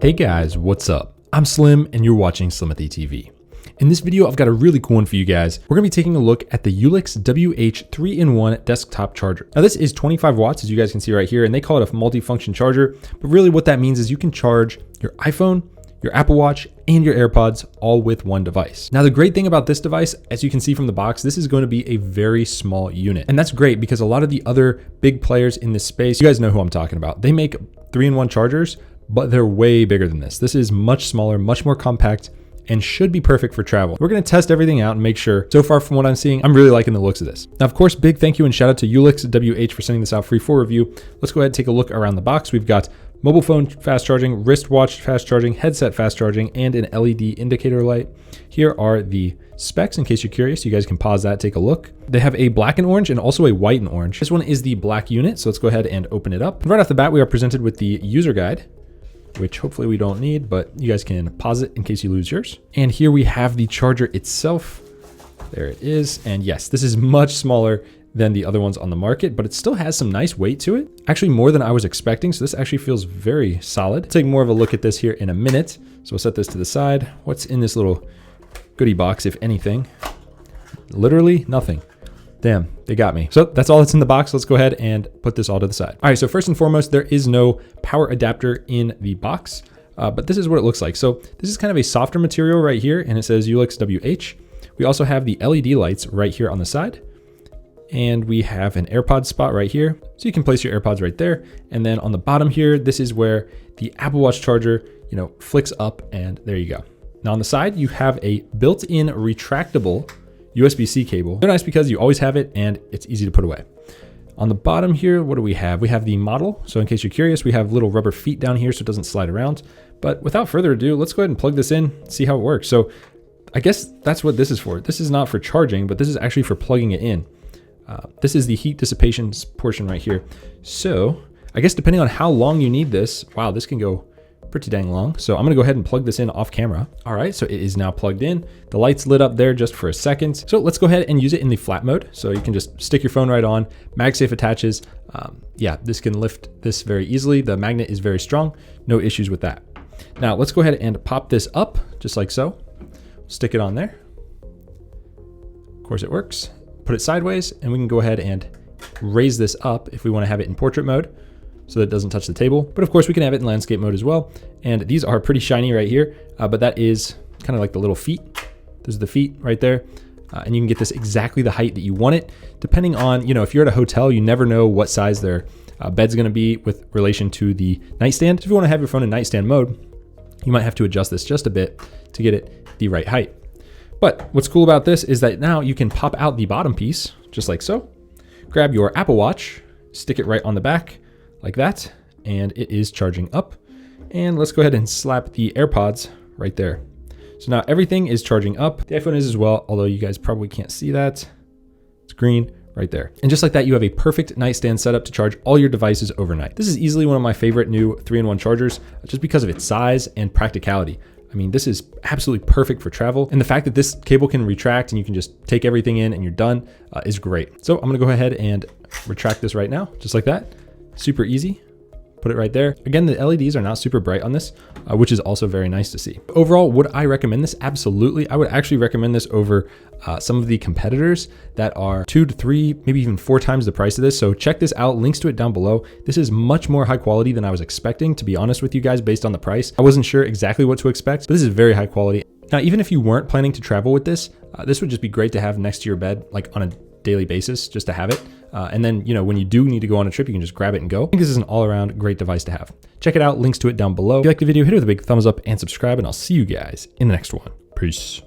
Hey guys, what's up? I'm Slim and you're watching Slimothy TV. In this video, I've got a really cool one for you guys. We're gonna be taking a look at the ULiXWH 3-in-1 desktop charger. Now this is 25 watts, as you guys can see right here, and they call it a multi-function charger, but really what that means is you can charge your iPhone, your Apple Watch, and your AirPods all with one device. Now the great thing about this device, as you can see from the box, this is going to be a very small unit. And that's great because a lot of the other big players in this space, you guys know who I'm talking about. They make 3-in-1 chargers, but they're way bigger than this. This is much smaller, much more compact, and should be perfect for travel. We're gonna test everything out and make sure. So far from what I'm seeing, I'm really liking the looks of this. Now, of course, big thank you and shout out to ULiXWH for sending this out free for review. Let's go ahead and take a look around the box. We've got mobile phone fast charging, wristwatch fast charging, headset fast charging, and an LED indicator light. Here are the specs in case you're curious. You guys can pause that, take a look. They have a black and orange and also a white and orange. This one is the black unit, so let's go ahead and open it up. Right off the bat, we are presented with the user guide, which hopefully we don't need, but you guys can pause it in case you lose yours. And here we have the charger itself. There it is. And yes, this is much smaller than the other ones on the market, but it still has some nice weight to it. Actually more than I was expecting. So this actually feels very solid. Take more of a look at this here in a minute. So we'll set this to the side. What's in this little goodie box, if anything? Literally nothing. Damn, they got me. So that's all that's in the box. Let's go ahead and put this all to the side. All right, so first and foremost, there is no power adapter in the box, but this is what it looks like. So this is kind of a softer material right here, and it says ULiXWH. We also have the LED lights right here on the side, and we have an AirPod spot right here. So you can place your AirPods right there. And then on the bottom here, this is where the Apple Watch charger, flicks up, and there you go. Now on the side, you have a built-in retractable USB-C cable. They're nice because you always have it and it's easy to put away. On the bottom here, what do we have? We have the model. So in case you're curious, we have little rubber feet down here so it doesn't slide around. But without further ado, let's go ahead and plug this in, see how it works. So I guess that's what this is for. This is not for charging, but this is actually for plugging it in. This is the heat dissipation portion right here. So I guess depending on how long you need this, wow, this can go pretty dang long. So I'm gonna go ahead and plug this in off camera. All right, so it is now plugged in. The light's lit up there just for a second. So let's go ahead and use it in the flat mode. So you can just stick your phone right on. MagSafe attaches. Yeah, this can lift this very easily. The magnet is very strong. No issues with that. Now let's go ahead and pop this up just like so. Stick it on there. Of course it works. Put it sideways and we can go ahead and raise this up if we wanna have it in portrait mode, so that it doesn't touch the table. But of course we can have it in landscape mode as well. And these are pretty shiny right here, but that is kind of like the little feet. Those are the feet right there. And you can get this exactly the height that you want it. Depending on, if you're at a hotel, you never know what size their bed's gonna be with relation to the nightstand. So if you wanna have your phone in nightstand mode, you might have to adjust this just a bit to get it the right height. But what's cool about this is that now you can pop out the bottom piece, just like so. Grab your Apple Watch, stick it right on the back, like that, and it is charging up. And let's go ahead and slap the AirPods right there. So now everything is charging up. The iPhone is as well, although you guys probably can't see that. It's green right there. And just like that, you have a perfect nightstand setup to charge all your devices overnight. This is easily one of my favorite new 3-in-1 chargers just because of its size and practicality. I mean, this is absolutely perfect for travel. And the fact that this cable can retract and you can just take everything in and you're done is great. So I'm gonna go ahead and retract this right now, just like that. Super easy. Put it right there. Again, the LEDs are not super bright on this, which is also very nice to see. Overall, would I recommend this? Absolutely. I would actually recommend this over some of the competitors that are 2 to 3, maybe even 4 times the price of this. So check this out. Links to it down below. This is much more high quality than I was expecting, to be honest with you guys, based on the price. I wasn't sure exactly what to expect, but this is very high quality. Now, even if you weren't planning to travel with this, this would just be great to have next to your bed, like on a daily basis, just to have it. And then, when you do need to go on a trip, you can just grab it and go. I think this is an all around great device to have. Check it out. Links to it down below. If you like the video, hit it with a big thumbs up and subscribe, and I'll see you guys in the next one. Peace.